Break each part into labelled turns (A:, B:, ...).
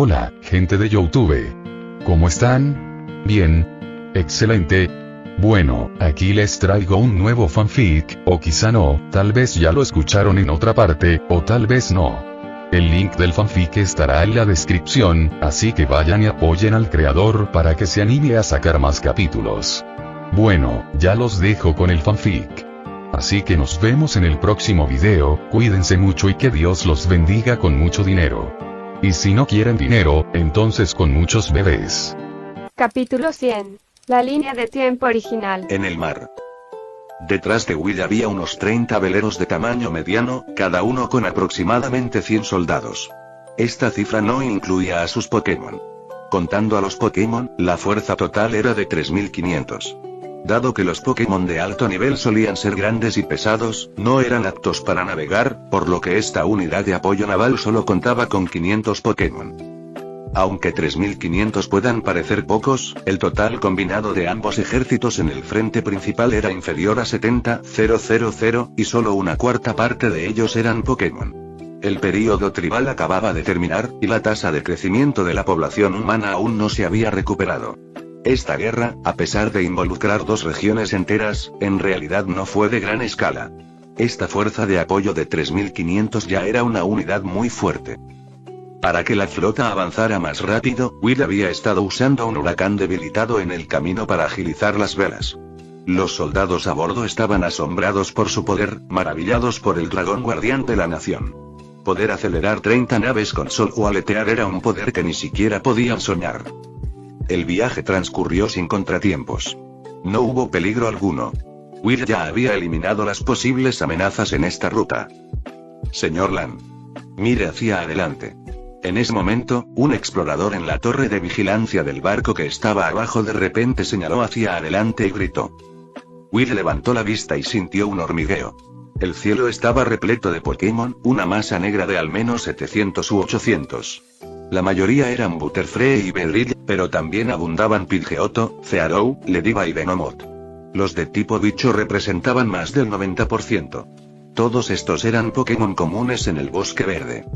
A: Hola, gente de YouTube. ¿Cómo están? Bien. Excelente. Bueno, aquí les traigo un nuevo fanfic, o quizá no, tal vez ya lo escucharon en otra parte, o tal vez no. El link del fanfic estará en la descripción, así que vayan y apoyen al creador para que se anime a sacar más capítulos. Bueno, ya los dejo con el fanfic. Así que nos vemos en el próximo video, cuídense mucho y que Dios los bendiga con mucho dinero. Y si no quieren dinero, entonces con muchos bebés.
B: Capítulo 100. La línea de tiempo original.
C: En el mar. Detrás de Will había unos 30 veleros de tamaño mediano, cada uno con aproximadamente 100 soldados. Esta cifra no incluía a sus Pokémon. Contando a los Pokémon, la fuerza total era de 3500. Dado que los Pokémon de alto nivel solían ser grandes y pesados, no eran aptos para navegar, por lo que esta unidad de apoyo naval solo contaba con 500 Pokémon. Aunque 3500 puedan parecer pocos, el total combinado de ambos ejércitos en el frente principal era inferior a 70,000, y solo una cuarta parte de ellos eran Pokémon. El período tribal acababa de terminar, y la tasa de crecimiento de la población humana aún no se había recuperado. Esta guerra, a pesar de involucrar dos regiones enteras, en realidad no fue de gran escala. Esta fuerza de apoyo de 3500 ya era una unidad muy fuerte. Para que la flota avanzara más rápido, Will había estado usando un huracán debilitado en el camino para agilizar las velas. Los soldados a bordo estaban asombrados por su poder, maravillados por el dragón guardián de la nación. Poder acelerar 30 naves con solo aletear era un poder que ni siquiera podían soñar. El viaje transcurrió sin contratiempos. No hubo peligro alguno. Will ya había eliminado las posibles amenazas en esta ruta. Señor Lan. Mire hacia adelante. En ese momento, un explorador en la torre de vigilancia del barco que estaba abajo de repente señaló hacia adelante y gritó. Will levantó la vista y sintió un hormigueo. El cielo estaba repleto de Pokémon, una masa negra de al menos 700 u 800. La mayoría eran Butterfree y Beedrill, pero también abundaban Pidgeotto, Zearou, Lediva y Venomoth. Los de tipo bicho representaban más del 90%. Todos estos eran Pokémon comunes en el Bosque Verde.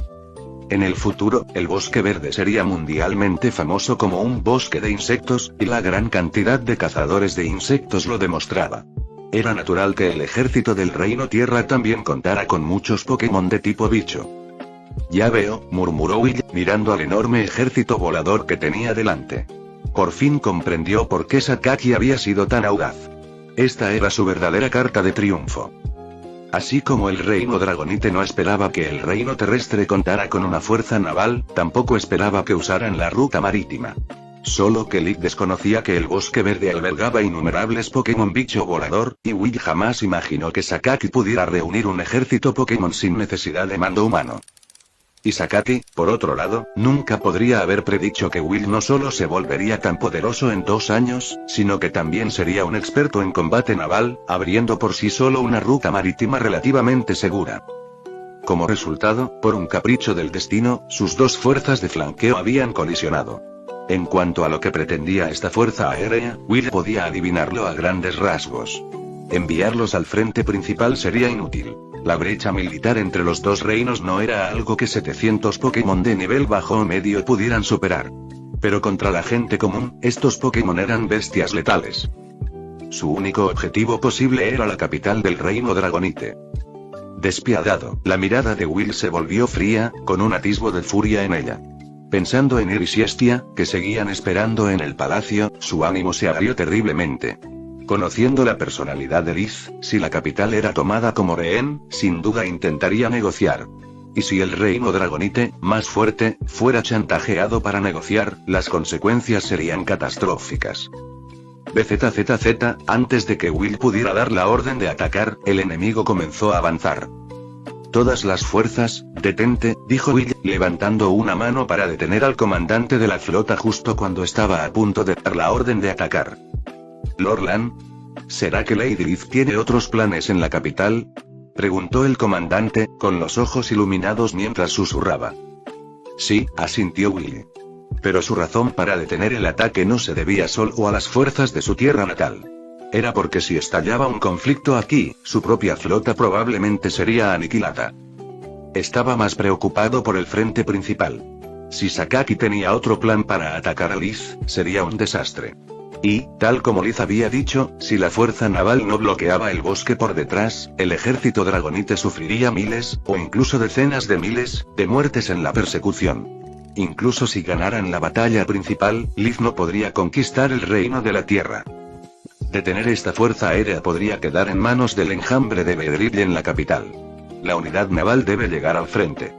C: En el futuro, el Bosque Verde sería mundialmente famoso como un bosque de insectos, y la gran cantidad de cazadores de insectos lo demostraba. Era natural que el ejército del Reino Tierra también contara con muchos Pokémon de tipo bicho. Ya veo, murmuró Will, mirando al enorme ejército volador que tenía delante. Por fin comprendió por qué Sakaki había sido tan audaz. Esta era su verdadera carta de triunfo. Así como el reino Dragonite no esperaba que el reino terrestre contara con una fuerza naval, tampoco esperaba que usaran la ruta marítima. Solo que Lick desconocía que el Bosque Verde albergaba innumerables Pokémon bicho volador, y Will jamás imaginó que Sakaki pudiera reunir un ejército Pokémon sin necesidad de mando humano. Y Sakaki, por otro lado, nunca podría haber predicho que Will no solo se volvería tan poderoso en 2 años, sino que también sería un experto en combate naval, abriendo por sí solo una ruta marítima relativamente segura. Como resultado, por un capricho del destino, sus dos fuerzas de flanqueo habían colisionado. En cuanto a lo que pretendía esta fuerza aérea, Will podía adivinarlo a grandes rasgos. Enviarlos al frente principal sería inútil. La brecha militar entre los dos reinos no era algo que 700 Pokémon de nivel bajo o medio pudieran superar. Pero contra la gente común, estos Pokémon eran bestias letales. Su único objetivo posible era la capital del reino Dragonite. Despiadado, la mirada de Will se volvió fría, con un atisbo de furia en ella. Pensando en Iris y Estia, que seguían esperando en el palacio, su ánimo se agrió terriblemente. Conociendo la personalidad de Liz, si la capital era tomada como rehén, sin duda intentaría negociar. Y si el reino Dragonite, más fuerte, fuera chantajeado para negociar, las consecuencias serían catastróficas. BZZZ, antes de que Will pudiera dar la orden de atacar, el enemigo comenzó a avanzar. Todas las fuerzas, detente, dijo Will, levantando una mano para detener al comandante de la flota justo cuando estaba a punto de dar la orden de atacar. Lord Lan, ¿será que Lady Liz tiene otros planes en la capital? Preguntó el comandante, con los ojos iluminados mientras susurraba. Sí, asintió Will. Pero su razón para detener el ataque no se debía solo a las fuerzas de su tierra natal. Era porque si estallaba un conflicto aquí, su propia flota probablemente sería aniquilada. Estaba más preocupado por el frente principal. Si Sakaki tenía otro plan para atacar a Liz, sería un desastre. Y, tal como Liz había dicho, si la fuerza naval no bloqueaba el bosque por detrás, el ejército dragonite sufriría miles, o incluso decenas de miles, de muertes en la persecución. Incluso si ganaran la batalla principal, Liz no podría conquistar el reino de la tierra. Detener esta fuerza aérea podría quedar en manos del enjambre de Beedrill en la capital. La unidad naval debe llegar al frente.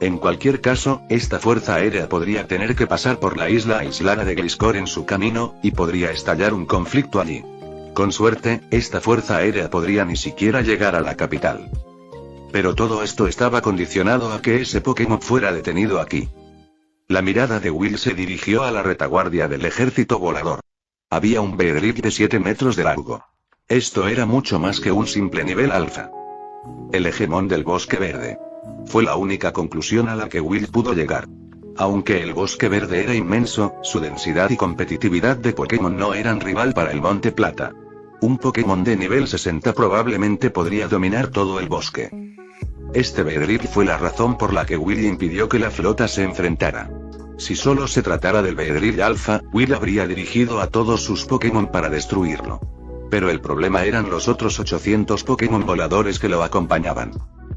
C: En cualquier caso, esta fuerza aérea podría tener que pasar por la isla aislada de Gliscor en su camino, y podría estallar un conflicto allí. Con suerte, esta fuerza aérea podría ni siquiera llegar a la capital. Pero todo esto estaba condicionado a que ese Pokémon fuera detenido aquí. La mirada de Will se dirigió a la retaguardia del ejército volador. Había un Beedrill de 7 metros de largo. Esto era mucho más que un simple nivel alfa. El hegemón del bosque verde. Fue la única conclusión a la que Will pudo llegar. Aunque el bosque verde era inmenso, su densidad y competitividad de Pokémon no eran rival para el Monte Plata. Un Pokémon de nivel 60 probablemente podría dominar todo el bosque. Este Beedrill fue la razón por la que Will impidió que la flota se enfrentara. Si solo se tratara del Beedrill Alpha, Will habría dirigido a todos sus Pokémon para destruirlo. Pero el problema eran los otros 800 Pokémon voladores que lo acompañaban.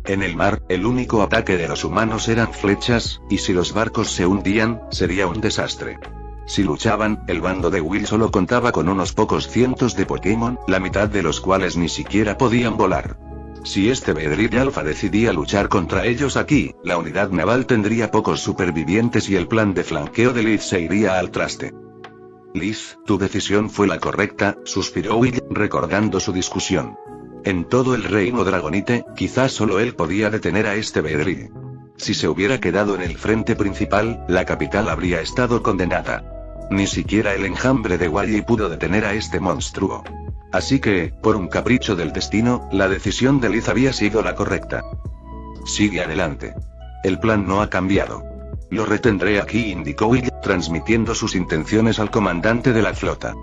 C: En el mar, el único ataque de los humanos eran flechas, y si los barcos se hundían, sería un desastre. Si luchaban, el bando de Will solo contaba con unos pocos cientos de Pokémon, la mitad de los cuales ni siquiera podían volar. Si este Beedrill Alpha decidía luchar contra ellos aquí, la unidad naval tendría pocos supervivientes y el plan de flanqueo de Liz se iría al traste. Liz, tu decisión fue la correcta, suspiró Will, recordando su discusión. En todo el reino dragonite, quizás solo él podía detener a este Beedrill. Si se hubiera quedado en el frente principal, la capital habría estado condenada. Ni siquiera el enjambre de Wally pudo detener a este monstruo. Así que, por un capricho del destino, la decisión de Liz había sido la correcta. Sigue adelante. El plan no ha cambiado. Lo retendré aquí, indicó Will, transmitiendo sus intenciones al comandante de la flota.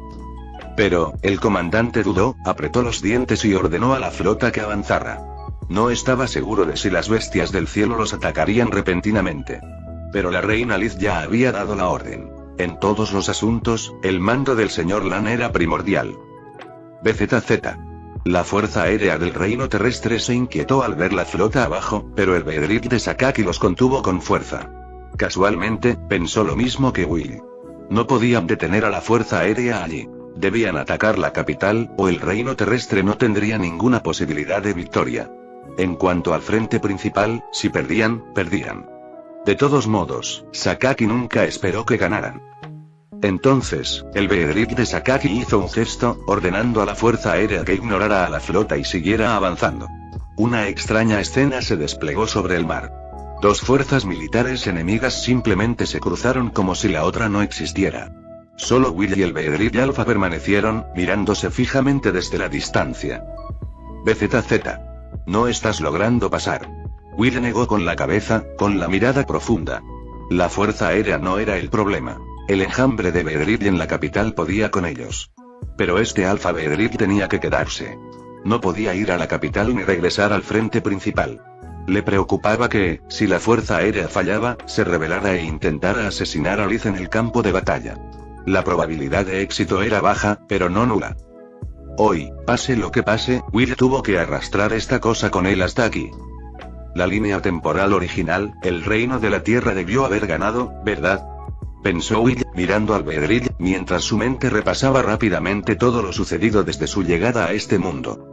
C: Pero, el comandante dudó, apretó los dientes y ordenó a la flota que avanzara. No estaba seguro de si las bestias del cielo los atacarían repentinamente. Pero la reina Liz ya había dado la orden. En todos los asuntos, el mando del señor Lan era primordial. BZZ. La fuerza aérea del reino terrestre se inquietó al ver la flota abajo, pero el Beedrill de Sakaki los contuvo con fuerza. Casualmente, pensó lo mismo que Will. No podían detener a la fuerza aérea allí. Debían atacar la capital, o el reino terrestre no tendría ninguna posibilidad de victoria. En cuanto al frente principal, si perdían, perdían. De todos modos, Sakaki nunca esperó que ganaran. Entonces, el Beedrill de Sakaki hizo un gesto, ordenando a la fuerza aérea que ignorara a la flota y siguiera avanzando. Una extraña escena se desplegó sobre el mar. Dos fuerzas militares enemigas simplemente se cruzaron como si la otra no existiera. Solo Will y el Beedrill Alpha permanecieron, mirándose fijamente desde la distancia. BZZ. No estás logrando pasar. Will negó con la cabeza, con la mirada profunda. La fuerza aérea no era el problema. El enjambre de Beedrill en la capital podía con ellos. Pero este Alpha Beedrill tenía que quedarse. No podía ir a la capital ni regresar al frente principal. Le preocupaba que, si la fuerza aérea fallaba, se rebelara e intentara asesinar a Liz en el campo de batalla. La probabilidad de éxito era baja, pero no nula. Hoy, pase lo que pase, Will tuvo que arrastrar esta cosa con él hasta aquí. La línea temporal original, el reino de la Tierra debió haber ganado, ¿verdad? Pensó Will, mirando al Beedrill, mientras su mente repasaba rápidamente todo lo sucedido desde su llegada a este mundo.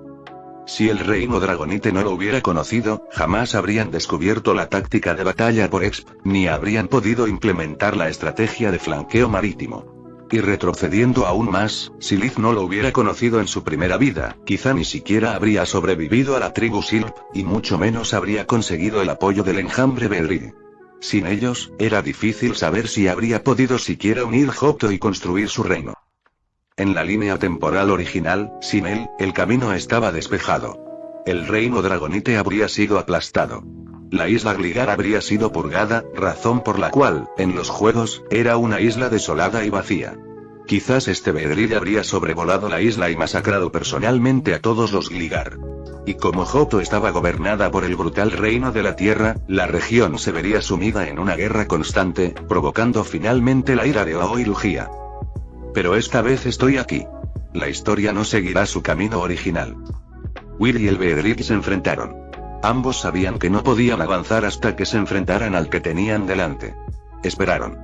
C: Si el reino dragonite no lo hubiera conocido, jamás habrían descubierto la táctica de batalla por Exp, ni habrían podido implementar la estrategia de flanqueo marítimo. Y retrocediendo aún más, si Liz no lo hubiera conocido en su primera vida, quizá ni siquiera habría sobrevivido a la tribu Silp, y mucho menos habría conseguido el apoyo del enjambre Beedrill. Sin ellos, era difícil saber si habría podido siquiera unir Johto y construir su reino. En la línea temporal original, sin él, el camino estaba despejado. El reino dragonite habría sido aplastado. La isla Gligar habría sido purgada, razón por la cual, en los juegos, era una isla desolada y vacía. Quizás este Beedrill habría sobrevolado la isla y masacrado personalmente a todos los Gligar. Y como Johto estaba gobernada por el brutal reino de la tierra, la región se vería sumida en una guerra constante, provocando finalmente la ira de Aoi Lugia. Pero esta vez estoy aquí. La historia no seguirá su camino original. Will y el Beedrill se enfrentaron. Ambos sabían que no podían avanzar hasta que se enfrentaran al que tenían delante. Esperaron.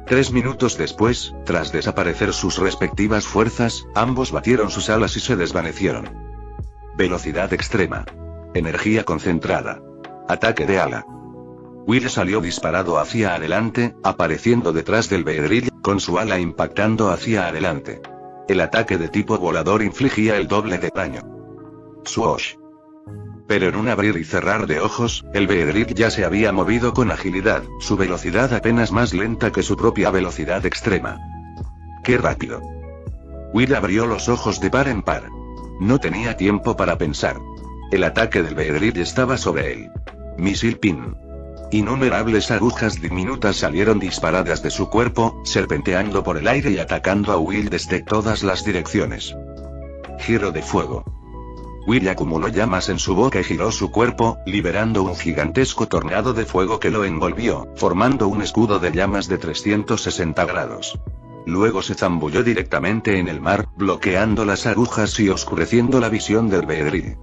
C: 3 minutos después, tras desaparecer sus respectivas fuerzas, ambos batieron sus alas y se desvanecieron. Velocidad extrema. Energía concentrada. Ataque de ala. Will salió disparado hacia adelante, apareciendo detrás del Beedrill, con su ala impactando hacia adelante. El ataque de tipo volador infligía el doble de daño. Swoosh. Pero en un abrir y cerrar de ojos, el Beedrill ya se había movido con agilidad, su velocidad apenas más lenta que su propia velocidad extrema. ¡Qué rápido! Will abrió los ojos de par en par. No tenía tiempo para pensar. El ataque del Beedrill estaba sobre él. Misil Pin. Innumerables agujas diminutas salieron disparadas de su cuerpo, serpenteando por el aire y atacando a Will desde todas las direcciones. Giro de fuego. Will acumuló llamas en su boca y giró su cuerpo, liberando un gigantesco tornado de fuego que lo envolvió, formando un escudo de llamas de 360 grados. Luego se zambulló directamente en el mar, bloqueando las agujas y oscureciendo la visión del Beedrill.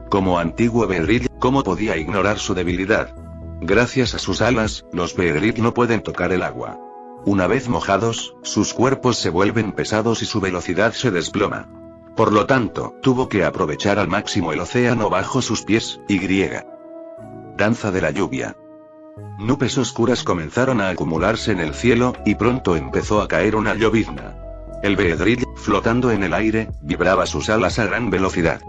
C: Como antiguo Beedrill, ¿cómo podía ignorar su debilidad? Gracias a sus alas, los Beedrill no pueden tocar el agua. Una vez mojados, sus cuerpos se vuelven pesados y su velocidad se desploma. Por lo tanto, tuvo que aprovechar al máximo el océano bajo sus pies, y Danza de la lluvia. Nubes oscuras comenzaron a acumularse en el cielo, y pronto empezó a caer una llovizna. El Beedrill, flotando en el aire, vibraba sus alas a gran velocidad.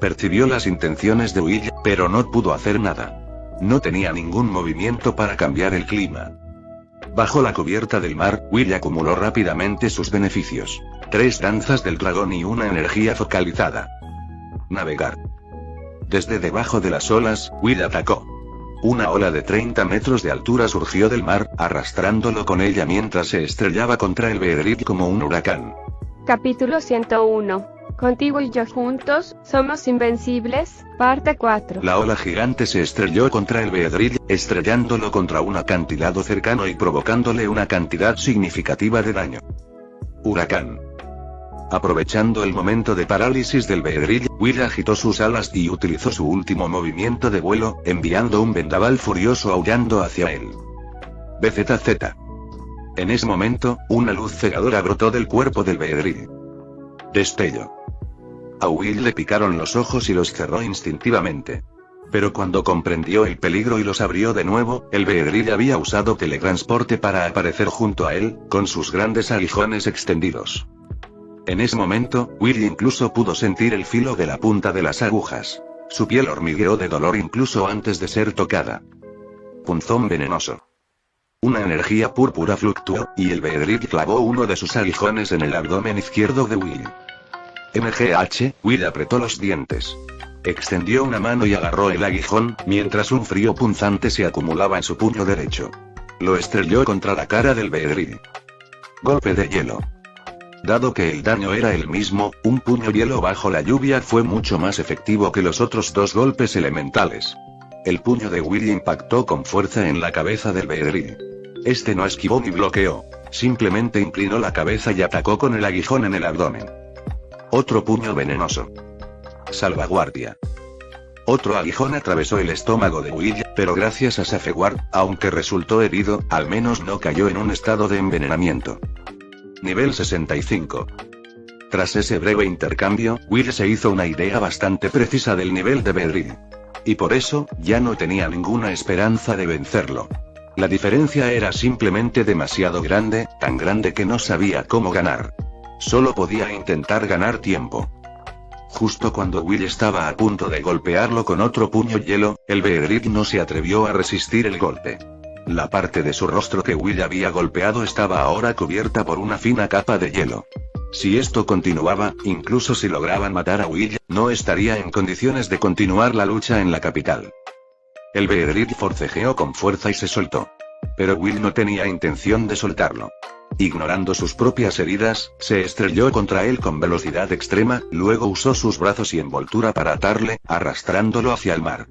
C: Percibió las intenciones de Will, pero no pudo hacer nada. No tenía ningún movimiento para cambiar el clima. Bajo la cubierta del mar, Will acumuló rápidamente sus beneficios. 3 danzas del dragón y una energía focalizada. Navegar. Desde debajo de las olas, Will atacó. Una ola de 30 metros de altura surgió del mar, arrastrándolo con ella mientras se estrellaba contra el Beedrill como un huracán.
B: Capítulo 101. Contigo y yo juntos, somos invencibles, parte 4.
C: La ola gigante se estrelló contra el Beedrill, estrellándolo contra un acantilado cercano y provocándole una cantidad significativa de daño. Huracán. Aprovechando el momento de parálisis del Beedrill, Will agitó sus alas y utilizó su último movimiento de vuelo, enviando un vendaval furioso aullando hacia él. BZZ. En ese momento, una luz cegadora brotó del cuerpo del Beedrill. Destello. A Will le picaron los ojos y los cerró instintivamente. Pero cuando comprendió el peligro y los abrió de nuevo, el Beedrill había usado teletransporte para aparecer junto a él, con sus grandes aguijones extendidos. En ese momento, Will incluso pudo sentir el filo de la punta de las agujas. Su piel hormigueó de dolor incluso antes de ser tocada. Punzón venenoso. Una energía púrpura fluctuó, y el Beedrill clavó uno de sus aguijones en el abdomen izquierdo de Will. MGH, Will apretó los dientes. Extendió una mano y agarró el aguijón, mientras un frío punzante se acumulaba en su puño derecho. Lo estrelló contra la cara del Beedrill. Golpe de hielo. Dado que el daño era el mismo, un puño hielo bajo la lluvia fue mucho más efectivo que los otros 2 golpes elementales. El puño de Will impactó con fuerza en la cabeza del Beedrill. Este no esquivó ni bloqueó, simplemente inclinó la cabeza y atacó con el aguijón en el abdomen. Otro puño venenoso. Salvaguardia. Otro aguijón atravesó el estómago de Will, pero gracias a Safeguard, aunque resultó herido, al menos no cayó en un estado de envenenamiento. Nivel 65. Tras ese breve intercambio, Will se hizo una idea bastante precisa del nivel de Beedrill. Y por eso, ya no tenía ninguna esperanza de vencerlo. La diferencia era simplemente demasiado grande, tan grande que no sabía cómo ganar. Solo podía intentar ganar tiempo. Justo cuando Will estaba a punto de golpearlo con otro puño hielo, el Beedrill no se atrevió a resistir el golpe. La parte de su rostro que Will había golpeado estaba ahora cubierta por una fina capa de hielo. Si esto continuaba, incluso si lograban matar a Will, no estaría en condiciones de continuar la lucha en la capital. El Beedrill forcejeó con fuerza y se soltó. Pero Will no tenía intención de soltarlo. Ignorando sus propias heridas, se estrelló contra él con velocidad extrema, luego usó sus brazos y envoltura para atarle, arrastrándolo hacia el mar.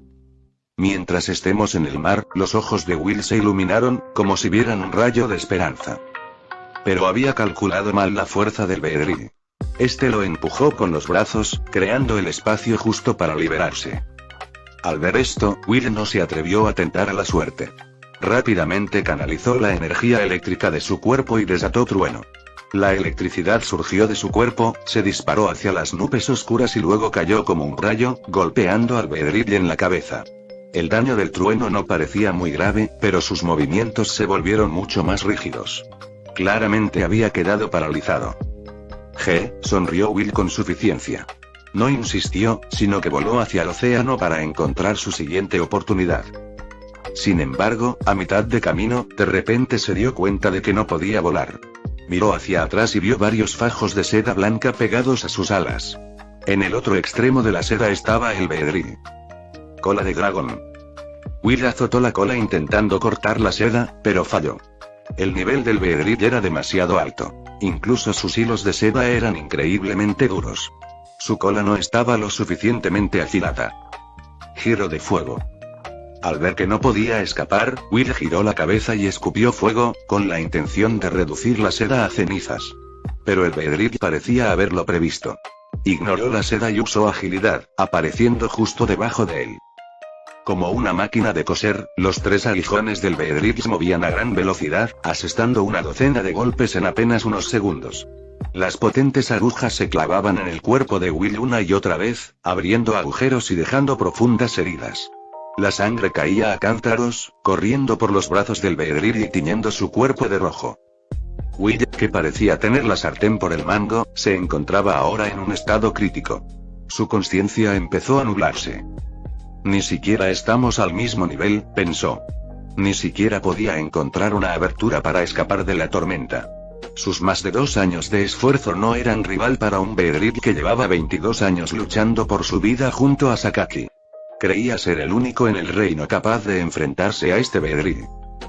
C: Mientras estemos en el mar, los ojos de Will se iluminaron, como si vieran un rayo de esperanza. Pero había calculado mal la fuerza del Beedrill. Este lo empujó con los brazos, creando el espacio justo para liberarse. Al ver esto, Will no se atrevió a tentar a la suerte. Rápidamente canalizó la energía eléctrica de su cuerpo y desató trueno. La electricidad surgió de su cuerpo, se disparó hacia las nubes oscuras y luego cayó como un rayo, golpeando al Beedrill en la cabeza. El daño del trueno no parecía muy grave, pero sus movimientos se volvieron mucho más rígidos. Claramente había quedado paralizado. Sonrió Will con suficiencia. No insistió, sino que voló hacia el océano para encontrar su siguiente oportunidad. Sin embargo, a mitad de camino, de repente se dio cuenta de que no podía volar. Miró hacia atrás y vio varios fajos de seda blanca pegados a sus alas. En el otro extremo de la seda estaba el Beedrill. Cola de dragón. Will azotó la cola intentando cortar la seda, pero falló. El nivel del Beedrill era demasiado alto. Incluso sus hilos de seda eran increíblemente duros. Su cola no estaba lo suficientemente afilada. Giro de fuego. Al ver que no podía escapar, Will giró la cabeza y escupió fuego, con la intención de reducir la seda a cenizas. Pero el Beedrill parecía haberlo previsto. Ignoró la seda y usó agilidad, apareciendo justo debajo de él. Como una máquina de coser, los 3 aguijones del Beedrill se movían a gran velocidad, asestando una docena de golpes en apenas unos segundos. Las potentes agujas se clavaban en el cuerpo de Will una y otra vez, abriendo agujeros y dejando profundas heridas. La sangre caía a cántaros, corriendo por los brazos del Beedrill y tiñendo su cuerpo de rojo. Will, que parecía tener la sartén por el mango, se encontraba ahora en un estado crítico. Su conciencia empezó a nublarse. Ni siquiera estamos al mismo nivel, pensó. Ni siquiera podía encontrar una abertura para escapar de la tormenta. Sus más de 2 años de esfuerzo no eran rival para un Beedrill que llevaba 22 años luchando por su vida junto a Sakaki. Creía ser el único en el reino capaz de enfrentarse a este Beedrill.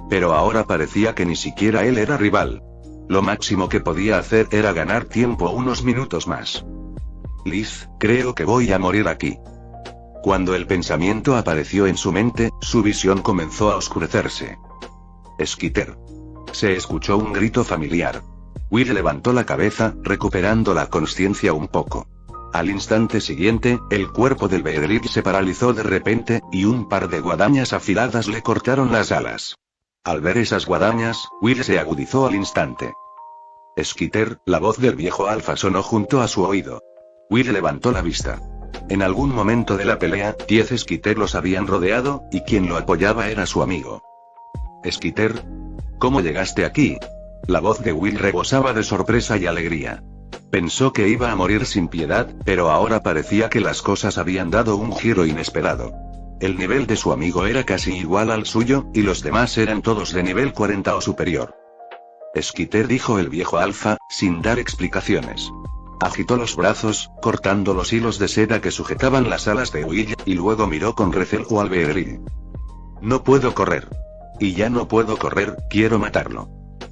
C: Pero ahora parecía que ni siquiera él era rival. Lo máximo que podía hacer era ganar tiempo unos minutos más. Liz, creo que voy a morir aquí. Cuando el pensamiento apareció en su mente, su visión comenzó a oscurecerse. Skitter. Se escuchó un grito familiar. Will levantó la cabeza, recuperando la consciencia un poco. Al instante siguiente, el cuerpo del Beedrill se paralizó de repente, y un par de guadañas afiladas le cortaron las alas. Al ver esas guadañas, Will se agudizó al instante. Skitter, la voz del viejo alfa sonó junto a su oído. Will levantó la vista. En algún momento de la pelea, 10 Skitter los habían rodeado, y quien lo apoyaba era su amigo. Skitter, ¿cómo llegaste aquí? La voz de Will rebosaba de sorpresa y alegría. Pensó que iba a morir sin piedad, pero ahora parecía que las cosas habían dado un giro inesperado. El nivel de su amigo era casi igual al suyo, y los demás eran todos de nivel 40 o superior. Skitter, dijo el viejo alfa, sin dar explicaciones. Agitó los brazos, cortando los hilos de seda que sujetaban las alas de Will, y luego miró con recelo al Beedrill. No puedo correr. Y ya no puedo correr, quiero matarlo.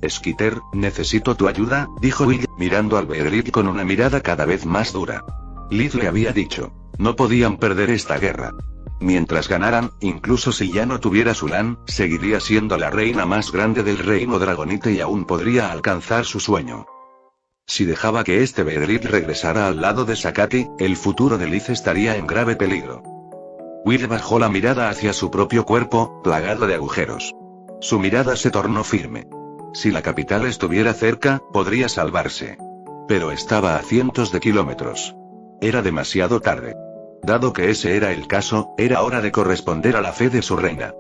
C: Skitter, necesito tu ayuda, dijo Will, mirando al Beedrill con una mirada cada vez más dura. Liz le había dicho, no podían perder esta guerra. Mientras ganaran, incluso si ya no tuviera Sulan, seguiría siendo la reina más grande del reino dragonite y aún podría alcanzar su sueño. Si dejaba que este Beedrill regresara al lado de Sakaki, el futuro de Liz estaría en grave peligro. Will bajó la mirada hacia su propio cuerpo, plagado de agujeros. Su mirada se tornó firme. Si la capital estuviera cerca, podría salvarse. Pero estaba a cientos de kilómetros. Era demasiado tarde. Dado que ese era el caso, era hora de corresponder a la fe de su reina.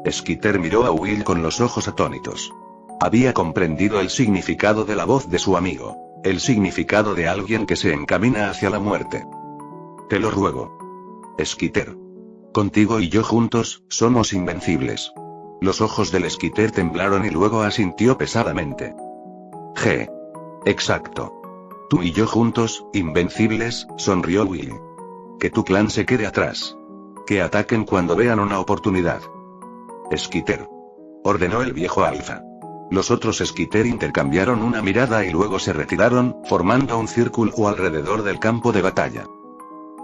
C: Skitter miró a Will con los ojos atónitos. Había comprendido el significado de la voz de su amigo. El significado de alguien que se encamina hacia la muerte. Te lo ruego. Skitter. Contigo y yo juntos, somos invencibles. Los ojos del Skitter temblaron y luego asintió pesadamente. Exacto. Tú y yo juntos, invencibles, sonrió Will. Que tu clan se quede atrás. Que ataquen cuando vean una oportunidad. Skitter. Ordenó el viejo alfa. Los otros Skitter intercambiaron una mirada y luego se retiraron, formando un círculo alrededor del campo de batalla.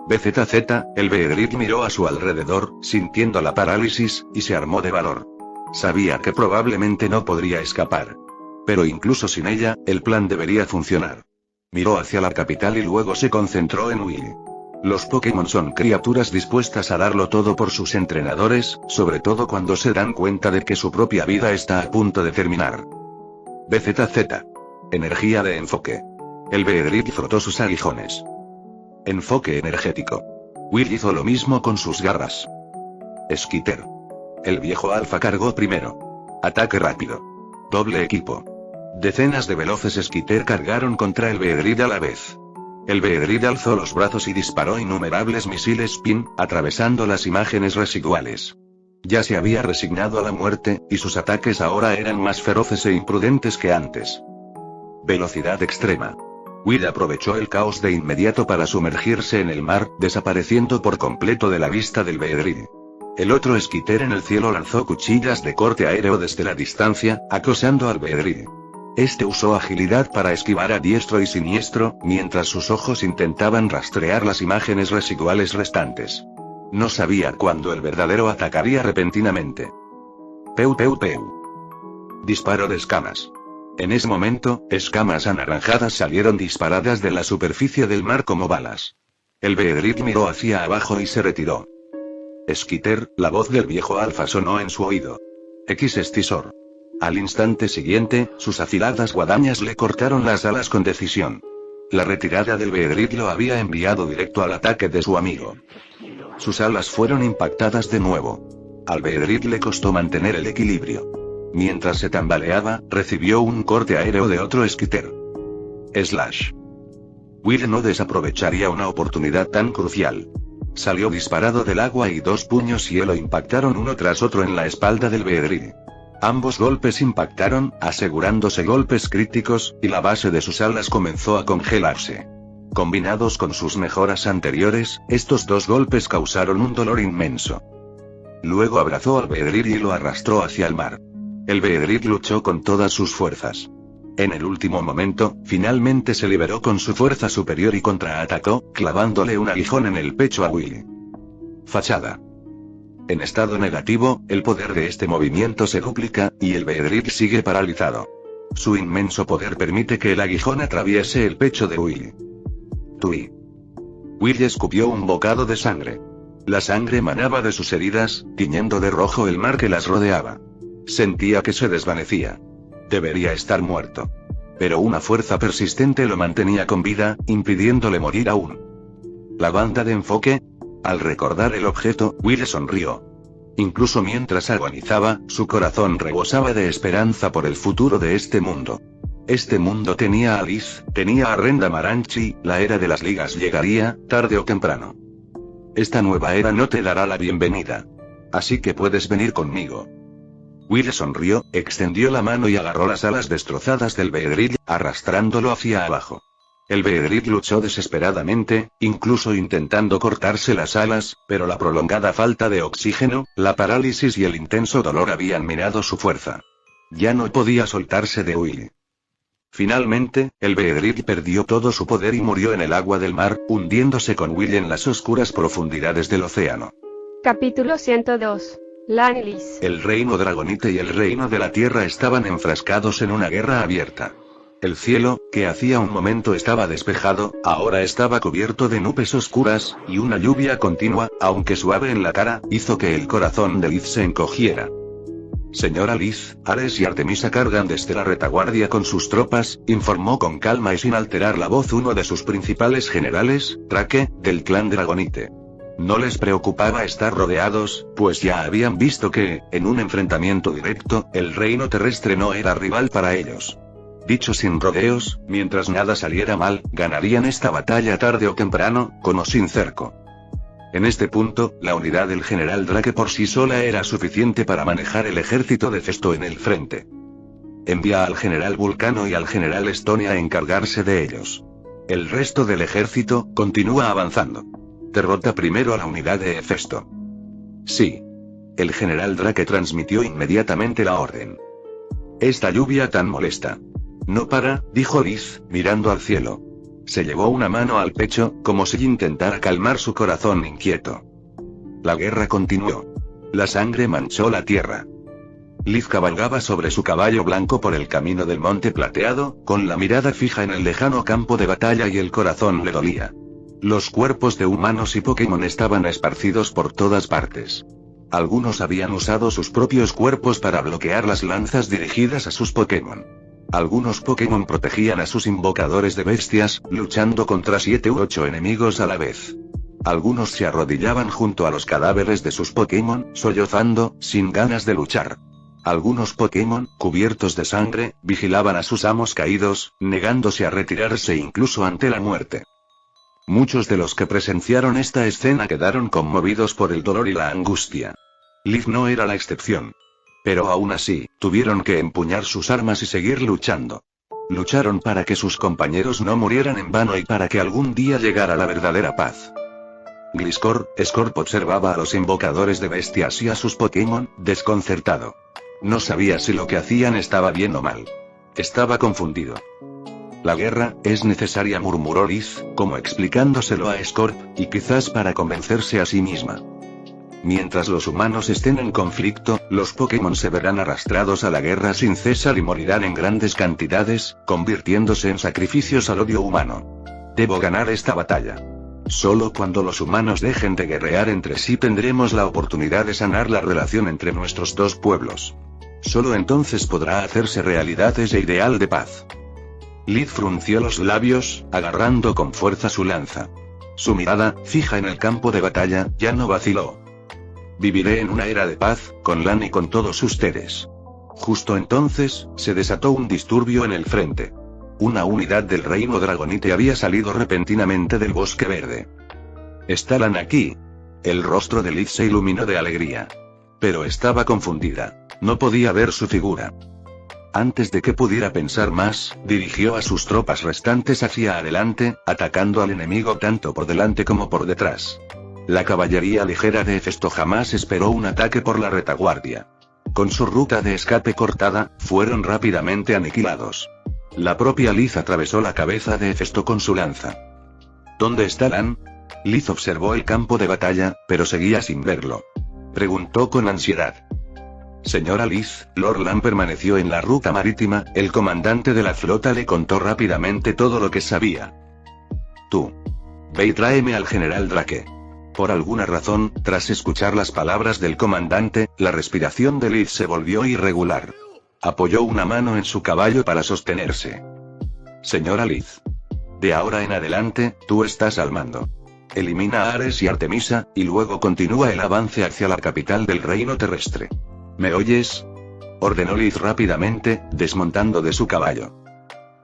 C: BZZ, el Beedrill miró a su alrededor, sintiendo la parálisis, y se armó de valor. Sabía que probablemente no podría escapar. Pero incluso sin ella, el plan debería funcionar. Miró hacia la capital y luego se concentró en Willy. Los Pokémon son criaturas dispuestas a darlo todo por sus entrenadores, sobre todo cuando se dan cuenta de que su propia vida está a punto de terminar. BZZ. Energía de enfoque. El Beedrill frotó sus aguijones. Enfoque energético. Will hizo lo mismo con sus garras. Skitter. El viejo alfa cargó primero. Ataque rápido. Doble equipo. Decenas de veloces Skitter cargaron contra el Beedrill a la vez. El Beedrill alzó los brazos y disparó innumerables misiles Spin, atravesando las imágenes residuales. Ya se había resignado a la muerte, y sus ataques ahora eran más feroces e imprudentes que antes. Velocidad extrema. Will aprovechó el caos de inmediato para sumergirse en el mar, desapareciendo por completo de la vista del Beedrill. El otro Skitter en el cielo lanzó cuchillas de corte aéreo desde la distancia, acosando al Beedrill. Este usó agilidad para esquivar a diestro y siniestro, mientras sus ojos intentaban rastrear las imágenes residuales restantes. No sabía cuándo el verdadero atacaría repentinamente. Peu peu peu. Disparo de escamas. En ese momento, escamas anaranjadas salieron disparadas de la superficie del mar como balas. El Beedrill miró hacia abajo y se retiró. Skitter, la voz del viejo alfa sonó en su oído. Estisor. Al instante siguiente, sus afiladas guadañas le cortaron las alas con decisión. La retirada del Beedrill lo había enviado directo al ataque de su amigo. Sus alas fueron impactadas de nuevo. Al Beedrill le costó mantener el equilibrio. Mientras se tambaleaba, recibió un corte aéreo de otro Skitter. Slash. Will no desaprovecharía una oportunidad tan crucial. Salió disparado del agua y dos puños hielo impactaron uno tras otro en la espalda del Beedrill. Ambos golpes impactaron, asegurándose golpes críticos, y la base de sus alas comenzó a congelarse. Combinados con sus mejoras anteriores, estos dos golpes causaron un dolor inmenso. Luego abrazó al Beedrill y lo arrastró hacia el mar. El Beedrill luchó con todas sus fuerzas. En el último momento, finalmente se liberó con su fuerza superior y contraatacó, clavándole un aguijón en el pecho a Willy. Fachada. En estado negativo, el poder de este movimiento se duplica, y el Beedrill sigue paralizado. Su inmenso poder permite que el aguijón atraviese el pecho de Willy. Tui. Willy escupió un bocado de sangre. La sangre manaba de sus heridas, tiñendo de rojo el mar que las rodeaba. Sentía que se desvanecía. Debería estar muerto. Pero una fuerza persistente lo mantenía con vida, impidiéndole morir aún. La banda de enfoque. Al recordar el objeto, Will sonrió. Incluso mientras agonizaba, su corazón rebosaba de esperanza por el futuro de este mundo. Este mundo tenía a Liz, tenía a Renda Maranchi, la era de las ligas llegaría, tarde o temprano. Esta nueva era no te dará la bienvenida. Así que puedes venir conmigo. Will sonrió, extendió la mano y agarró las alas destrozadas del Beedrill, arrastrándolo hacia abajo. El Beedrill luchó desesperadamente, incluso intentando cortarse las alas, pero la prolongada falta de oxígeno, la parálisis y el intenso dolor habían minado su fuerza. Ya no podía soltarse de Will. Finalmente, el Beedrill perdió todo su poder y murió en el agua del mar, hundiéndose con Will en las oscuras profundidades del océano.
B: Capítulo 102. Langlis.
C: El reino Dragonite y el reino de la Tierra estaban enfrascados en una guerra abierta. El cielo, que hacía un momento estaba despejado, ahora estaba cubierto de nubes oscuras, y una lluvia continua, aunque suave en la cara, hizo que el corazón de Liz se encogiera. Señora Liz, Ares y Artemisa cargan desde la retaguardia con sus tropas, informó con calma y sin alterar la voz uno de sus principales generales, Traque, del clan Dragonite. No les preocupaba estar rodeados, pues ya habían visto que, en un enfrentamiento directo, el reino terrestre no era rival para ellos. Dicho sin rodeos, mientras nada saliera mal, ganarían esta batalla tarde o temprano, con o sin cerco. En este punto, la unidad del general Drake por sí sola era suficiente para manejar el ejército de Festo en el frente. Envía al general Vulcano y al general Estonia a encargarse de ellos. El resto del ejército, continúa avanzando. Derrota primero a la unidad de Hefesto. Sí. El general Drake transmitió inmediatamente la orden. Esta lluvia tan molesta. No para, dijo Liz, mirando al cielo. Se llevó una mano al pecho, como si intentara calmar su corazón inquieto. La guerra continuó. La sangre manchó la tierra. Liz cabalgaba sobre su caballo blanco por el camino del monte plateado, con la mirada fija en el lejano campo de batalla y el corazón le dolía. Los cuerpos de humanos y Pokémon estaban esparcidos por todas partes. Algunos habían usado sus propios cuerpos para bloquear las lanzas dirigidas a sus Pokémon. Algunos Pokémon protegían a sus invocadores de bestias, luchando contra 7 u 8 enemigos a la vez. Algunos se arrodillaban junto a los cadáveres de sus Pokémon, sollozando, sin ganas de luchar. Algunos Pokémon, cubiertos de sangre, vigilaban a sus amos caídos, negándose a retirarse incluso ante la muerte. Muchos de los que presenciaron esta escena quedaron conmovidos por el dolor y la angustia. Liz no era la excepción. Pero aún así, tuvieron que empuñar sus armas y seguir luchando. Lucharon para que sus compañeros no murieran en vano y para que algún día llegara la verdadera paz. Scorp observaba a los invocadores de bestias y a sus Pokémon, desconcertado. No sabía si lo que hacían estaba bien o mal. Estaba confundido. La guerra es necesaria, murmuró Liz, como explicándoselo a Scorp, y quizás para convencerse a sí misma. Mientras los humanos estén en conflicto, los Pokémon se verán arrastrados a la guerra sin cesar y morirán en grandes cantidades, convirtiéndose en sacrificios al odio humano. Debo ganar esta batalla. Solo cuando los humanos dejen de guerrear entre sí tendremos la oportunidad de sanar la relación entre nuestros dos pueblos. Solo entonces podrá hacerse realidad ese ideal de paz. Liz frunció los labios, agarrando con fuerza su lanza. Su mirada, fija en el campo de batalla, ya no vaciló. Viviré en una era de paz, con Lan y con todos ustedes. Justo entonces, se desató un disturbio en el frente. Una unidad del reino Dragonite había salido repentinamente del bosque verde. ¿Está Lan aquí? El rostro de Liz se iluminó de alegría. Pero estaba confundida. No podía ver su figura. Antes de que pudiera pensar más, dirigió a sus tropas restantes hacia adelante, atacando al enemigo tanto por delante como por detrás. La caballería ligera de Hefesto jamás esperó un ataque por la retaguardia. Con su ruta de escape cortada, fueron rápidamente aniquilados. La propia Liz atravesó la cabeza de Hefesto con su lanza. ¿Dónde está Lan? Liz observó el campo de batalla, pero seguía sin verlo. Preguntó con ansiedad. Señora Liz, Lord Lan permaneció en la ruta marítima, el comandante de la flota le contó rápidamente todo lo que sabía. Tú. Ve y tráeme al general Drake. Por alguna razón, tras escuchar las palabras del comandante, la respiración de Liz se volvió irregular. Apoyó una mano en su caballo para sostenerse. Señora Liz. De ahora en adelante, tú estás al mando. Elimina a Ares y Artemisa, y luego continúa el avance hacia la capital del reino terrestre. ¿Me oyes? Ordenó Liz rápidamente, desmontando de su caballo.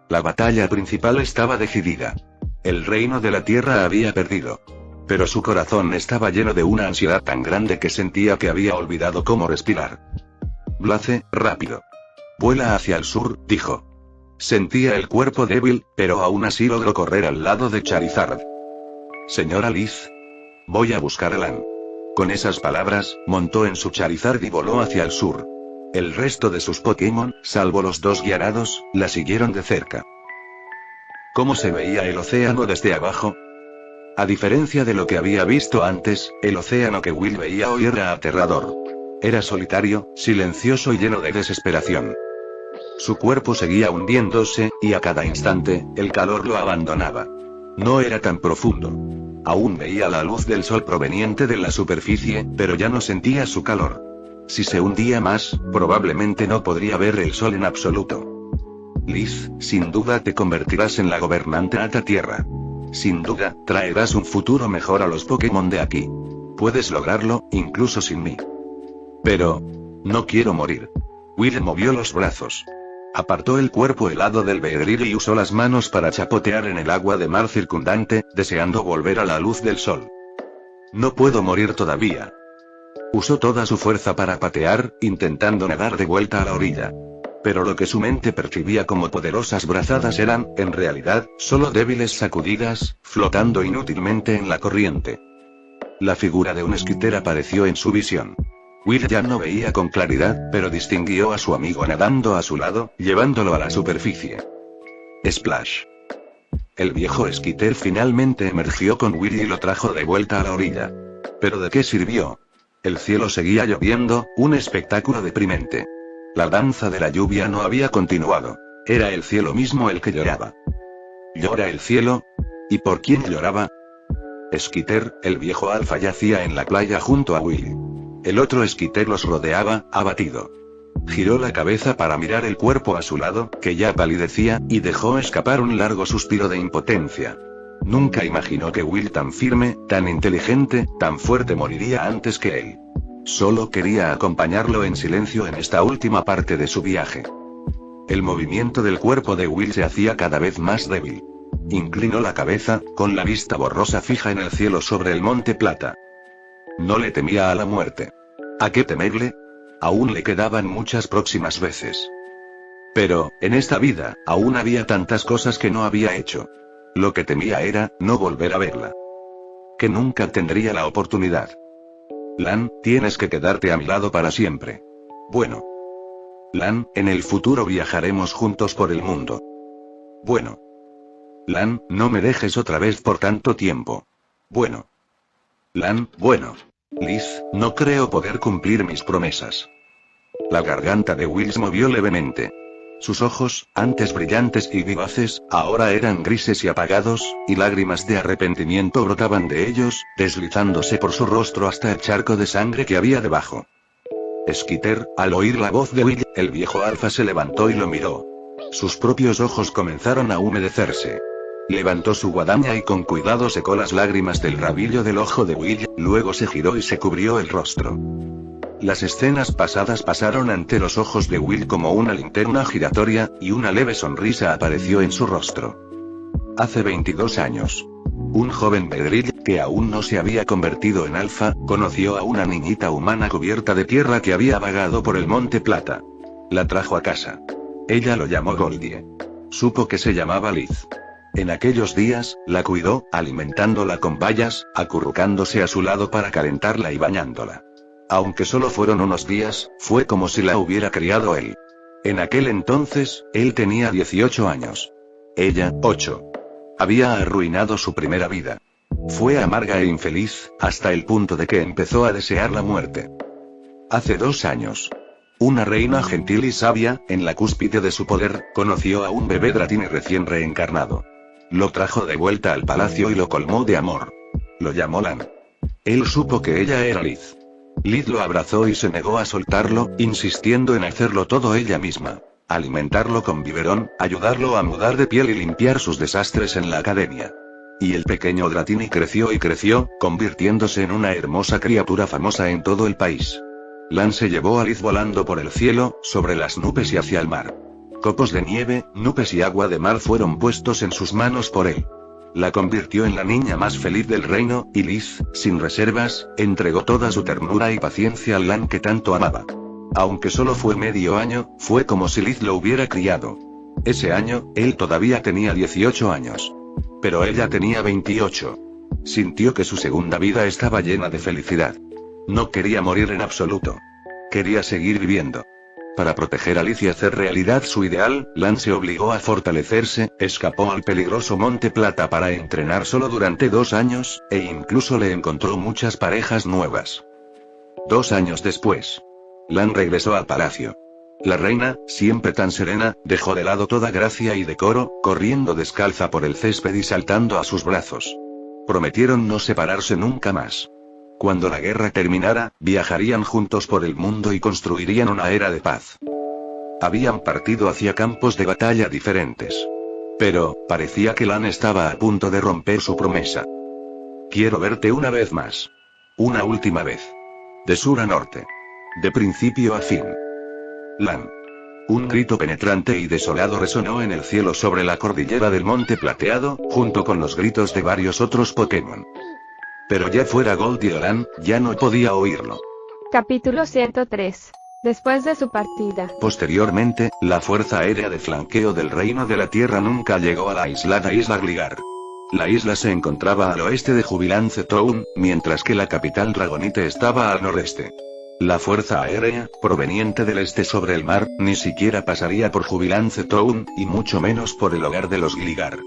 C: La batalla principal estaba decidida. El reino de la tierra había perdido. Pero su corazón estaba lleno de una ansiedad tan grande que sentía que había olvidado cómo respirar. Blaze, rápido. Vuela hacia el sur, dijo. Sentía el cuerpo débil, pero aún así logró correr al lado de Charizard. Señora Liz. Voy a buscar a Lan. Con esas palabras, montó en su Charizard y voló hacia el sur. El resto de sus Pokémon, salvo los dos Gyarados, la siguieron de cerca. ¿Cómo se veía el océano desde abajo? A diferencia de lo que había visto antes, el océano que Will veía hoy era aterrador. Era solitario, silencioso y lleno de desesperación. Su cuerpo seguía hundiéndose, y a cada instante, el calor lo abandonaba. No era tan profundo. Aún veía la luz del sol proveniente de la superficie, pero ya no sentía su calor. Si se hundía más, probablemente no podría ver el sol en absoluto. Liz, sin duda te convertirás en la gobernante Alta Tierra. Sin duda, traerás un futuro mejor a los Pokémon de aquí. Puedes lograrlo, incluso sin mí. Pero... no quiero morir. Will movió los brazos. Apartó el cuerpo helado del Beedrill y usó las manos para chapotear en el agua de mar circundante, deseando volver a la luz del sol. No puedo morir todavía. Usó toda su fuerza para patear, intentando nadar de vuelta a la orilla. Pero lo que su mente percibía como poderosas brazadas eran, en realidad, solo débiles sacudidas, flotando inútilmente en la corriente. La figura de un esquiter apareció en su visión. Will ya no veía con claridad, pero distinguió a su amigo nadando a su lado, llevándolo a la superficie. Splash. El viejo Skitter finalmente emergió con Will y lo trajo de vuelta a la orilla. ¿Pero de qué sirvió? El cielo seguía lloviendo, un espectáculo deprimente. La danza de la lluvia no había continuado. Era el cielo mismo el que lloraba. ¿Llora el cielo? ¿Y por quién lloraba? Skitter, el viejo alfa, yacía en la playa junto a Will. El otro Skitter los rodeaba, abatido. Giró la cabeza para mirar el cuerpo a su lado, que ya palidecía, y dejó escapar un largo suspiro de impotencia. Nunca imaginó que Will, tan firme, tan inteligente, tan fuerte, moriría antes que él. Solo quería acompañarlo en silencio en esta última parte de su viaje. El movimiento del cuerpo de Will se hacía cada vez más débil. Inclinó la cabeza, con la vista borrosa fija en el cielo sobre el Monte Plata. No le temía a la muerte. ¿A qué temerle? Aún le quedaban muchas próximas veces. Pero, en esta vida, aún había tantas cosas que no había hecho. Lo que temía era, no volver a verla. Que nunca tendría la oportunidad. Lan, tienes que quedarte a mi lado para siempre. Bueno. Lan, en el futuro viajaremos juntos por el mundo. Bueno. Lan, no me dejes otra vez por tanto tiempo. Bueno. Lan, bueno. Liz, no creo poder cumplir mis promesas. La garganta de Will se movió levemente. Sus ojos, antes brillantes y vivaces, ahora eran grises y apagados, y lágrimas de arrepentimiento brotaban de ellos, deslizándose por su rostro hasta el charco de sangre que había debajo. Skitter, al oír la voz de Will, el viejo alfa se levantó y lo miró. Sus propios ojos comenzaron a humedecerse. Levantó su guadaña y con cuidado secó las lágrimas del rabillo del ojo de Will, luego se giró y se cubrió el rostro. Las escenas pasadas pasaron ante los ojos de Will como una linterna giratoria, y una leve sonrisa apareció en su rostro. Hace 22 años. Un joven Bedrill, que aún no se había convertido en alfa, conoció a una niñita humana cubierta de tierra que había vagado por el Monte Plata. La trajo a casa. Ella lo llamó Goldie. Supo que se llamaba Liz. En aquellos días, la cuidó, alimentándola con bayas, acurrucándose a su lado para calentarla y bañándola. Aunque solo fueron unos días, fue como si la hubiera criado él. En aquel entonces, él tenía 18 años. Ella, 8. Había arruinado su primera vida. Fue amarga e infeliz, hasta el punto de que empezó a desear la muerte. Hace 2 años. Una reina gentil y sabia, en la cúspide de su poder, conoció a un bebé Dratini recién reencarnado. Lo trajo de vuelta al palacio y lo colmó de amor. Lo llamó Lan. Él supo que ella era Liz. Liz lo abrazó y se negó a soltarlo, insistiendo en hacerlo todo ella misma. Alimentarlo con biberón, ayudarlo a mudar de piel y limpiar sus desastres en la academia. Y el pequeño Dratini creció y creció, convirtiéndose en una hermosa criatura famosa en todo el país. Lan se llevó a Liz volando por el cielo, sobre las nubes y hacia el mar. Copos de nieve, nubes y agua de mar fueron puestos en sus manos por él. La convirtió en la niña más feliz del reino, y Liz, sin reservas, entregó toda su ternura y paciencia al Lan que tanto amaba. Aunque solo fue medio año, fue como si Liz lo hubiera criado. Ese año, él todavía tenía 18 años. Pero ella tenía 28. Sintió que su segunda vida estaba llena de felicidad. No quería morir en absoluto. Quería seguir viviendo. Para proteger a Liz y hacer realidad su ideal, Lan se obligó a fortalecerse, escapó al peligroso Monte Plata para entrenar solo durante 2 años, e incluso le encontró muchas parejas nuevas. 2 años después. Lan regresó al palacio. La reina, siempre tan serena, dejó de lado toda gracia y decoro, corriendo descalza por el césped y saltando a sus brazos. Prometieron no separarse nunca más. Cuando la guerra terminara, viajarían juntos por el mundo y construirían una era de paz. Habían partido hacia campos de batalla diferentes. Pero, parecía que Lan estaba a punto de romper su promesa. Quiero verte una vez más. Una última vez. De sur a norte. De principio a fin. Lan. Un grito penetrante y desolado resonó en el cielo sobre la cordillera del Monte Plateado, junto con los gritos de varios otros Pokémon. Pero ya fuera Goldie o Lan, ya no podía oírlo.
B: Capítulo 103. Después de su partida.
C: Posteriormente, la Fuerza Aérea de Flanqueo del Reino de la Tierra nunca llegó a la aislada Isla Gligar. La isla se encontraba al oeste de Jubilance Town, mientras que la capital Dragonite estaba al noreste. La fuerza aérea, proveniente del este sobre el mar, ni siquiera pasaría por Jubilance Town, y mucho menos por el hogar de los Gligar.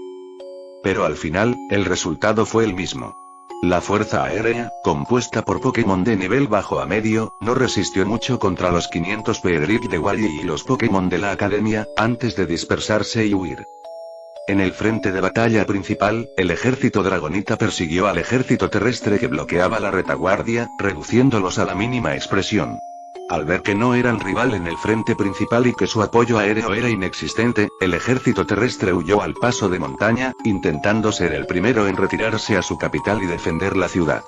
C: Pero al final, el resultado fue el mismo. La fuerza aérea, compuesta por Pokémon de nivel bajo a medio, no resistió mucho contra los 500 Pedric de Wally y los Pokémon de la Academia, antes de dispersarse y huir. En el frente de batalla principal, el ejército dragonita persiguió al ejército terrestre que bloqueaba la retaguardia, reduciéndolos a la mínima expresión. Al ver que no eran rival en el frente principal y que su apoyo aéreo era inexistente, el ejército terrestre huyó al paso de montaña, intentando ser el primero en retirarse a su capital y defender la ciudad.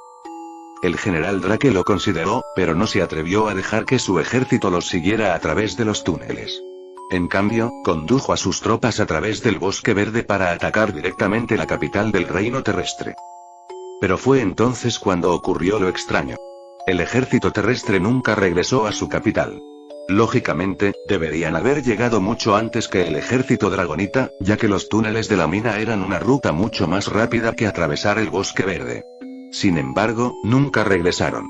C: El general Drake lo consideró, pero no se atrevió a dejar que su ejército los siguiera a través de los túneles. En cambio, condujo a sus tropas a través del bosque verde para atacar directamente la capital del reino terrestre. Pero fue entonces cuando ocurrió lo extraño. El ejército terrestre nunca regresó a su capital. Lógicamente, deberían haber llegado mucho antes que el ejército dragonita, ya que los túneles de la mina eran una ruta mucho más rápida que atravesar el bosque verde. Sin embargo, nunca regresaron.